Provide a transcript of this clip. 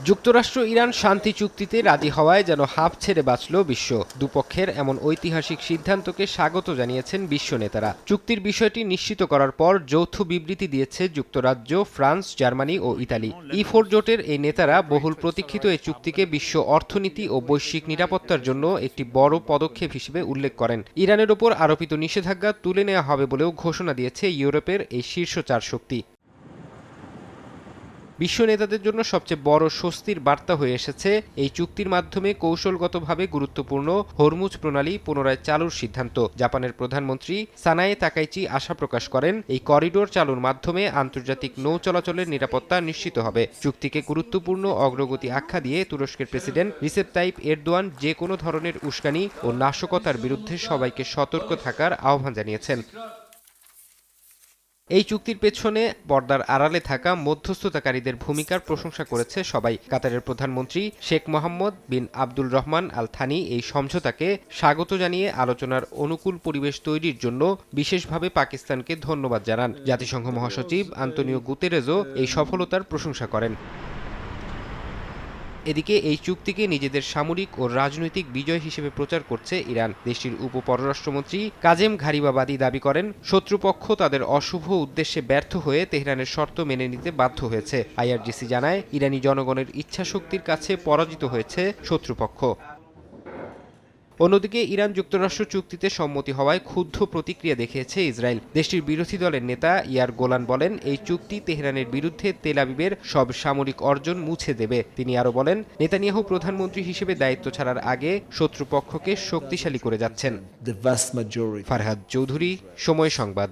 যুক্তরাষ্ট্র ইরান শান্তি চুক্তিতে রাজি হওয়ায় যেন হাঁপ ছেড়ে বাঁচল বিশ্ব। দুপক্ষের এমন ঐতিহাসিক সিদ্ধান্তকে স্বাগত জানিয়েছেন বিশ্ব নেতারা। চুক্তির বিষয়টি নিশ্চিত করার পর যৌথ বিবৃতি দিয়েছে যুক্তরাজ্য, ফ্রান্স, জার্মানি ও ইতালি। E4 জোটের এই নেতারা বহুল প্রতীক্ষিত এই চুক্তিকে বিশ্ব অর্থনীতি ও বৈশ্বিক নিরাপত্তার জন্য একটি বড় পদক্ষেপ হিসেবে উল্লেখ করেন। ইরানের ওপর আরোপিত নিষেধাজ্ঞা তুলে নেওয়া হবে বলেও ঘোষণা দিয়েছে ইউরোপের এই শীর্ষ চার শক্তি। বিশ্ব নেতাদের জন্য সবচেয়ে বড় স্বস্তির বার্তা হয়ে এসেছে এই চুক্তির মাধ্যমে কৌশলগতভাবে গুরুত্বপূর্ণ হরমুজ প্রণালী পুনরায় চালুর সিদ্ধান্ত। জাপানের প্রধানমন্ত্রী সানায়ে তাকাইচি আশা প্রকাশ করেন, এই করিডোর চালুর মাধ্যমে আন্তর্জাতিক নৌ চলাচলের নিরাপত্তা নিশ্চিত হবে। চুক্তিকে গুরুত্বপূর্ণ অগ্রগতি আখ্যা দিয়ে তুরস্কের প্রেসিডেন্ট রিসেপ তাইপ এরদোয়ান যে কোনো ধরনের উস্কানি ও নাশকতার বিরুদ্ধে সবাইকে সতর্ক থাকার আহ্বান জানিয়েছেন। এই চুক্তির পেছনে পর্দার আড়ালে থাকা মধ্যস্থতাকারীদের ভূমিকার প্রশংসা করেছে সবাই। কাতারের প্রধানমন্ত্রী শেখ মোহাম্মদ বিন আব্দুল রহমান আল থানি এই সমঝোতাকে স্বাগত জানিয়ে আলোচনার অনুকূল পরিবেশ তৈরির জন্য বিশেষভাবে পাকিস্তানকে ধন্যবাদ জানান। জাতিসংঘ মহাসচিব আন্তোনিও গুতেরেজও এই সফলতার প্রশংসা করেন। এদিকে এই চুক্তিকে নিজেদের সামরিক ও রাজনৈতিক বিজয় হিসেবে প্রচার করছে ইরান। দেশটির উপপররাষ্ট্রমন্ত্রী কাজেম ঘারিবাবাদি দাবি করেন, শত্রুপক্ষ তাদের অশুভ উদ্দেশ্যে ব্যর্থ হয়ে তেহরানের শর্ত মেনে নিতে বাধ্য হয়েছে। IRGC জানায়, ইরানি জনগণের ইচ্ছাশক্তির কাছে পরাজিত হয়েছে শত্রুপক্ষ। অন্যদিকে ইরান যুক্তরাষ্ট্র চুক্তিতে সম্মতি হওয়ায় ক্ষুব্ধ প্রতিক্রিয়া দেখিয়েছে ইসরায়েল। দেশটির বিরোধী দলের নেতা ইয়ার গোলান বলেন, এই চুক্তি তেহরানের বিরুদ্ধে তেল আবিবের সব সামরিক অর্জন মুছে দেবে। তিনি আরও বলেন, নেতানিয়াহু প্রধানমন্ত্রী হিসেবে দায়িত্ব ছাড়ার আগে শত্রুপক্ষকে শক্তিশালী করে যাচ্ছেন। ফারহাদ চৌধুরী, সময় সংবাদ।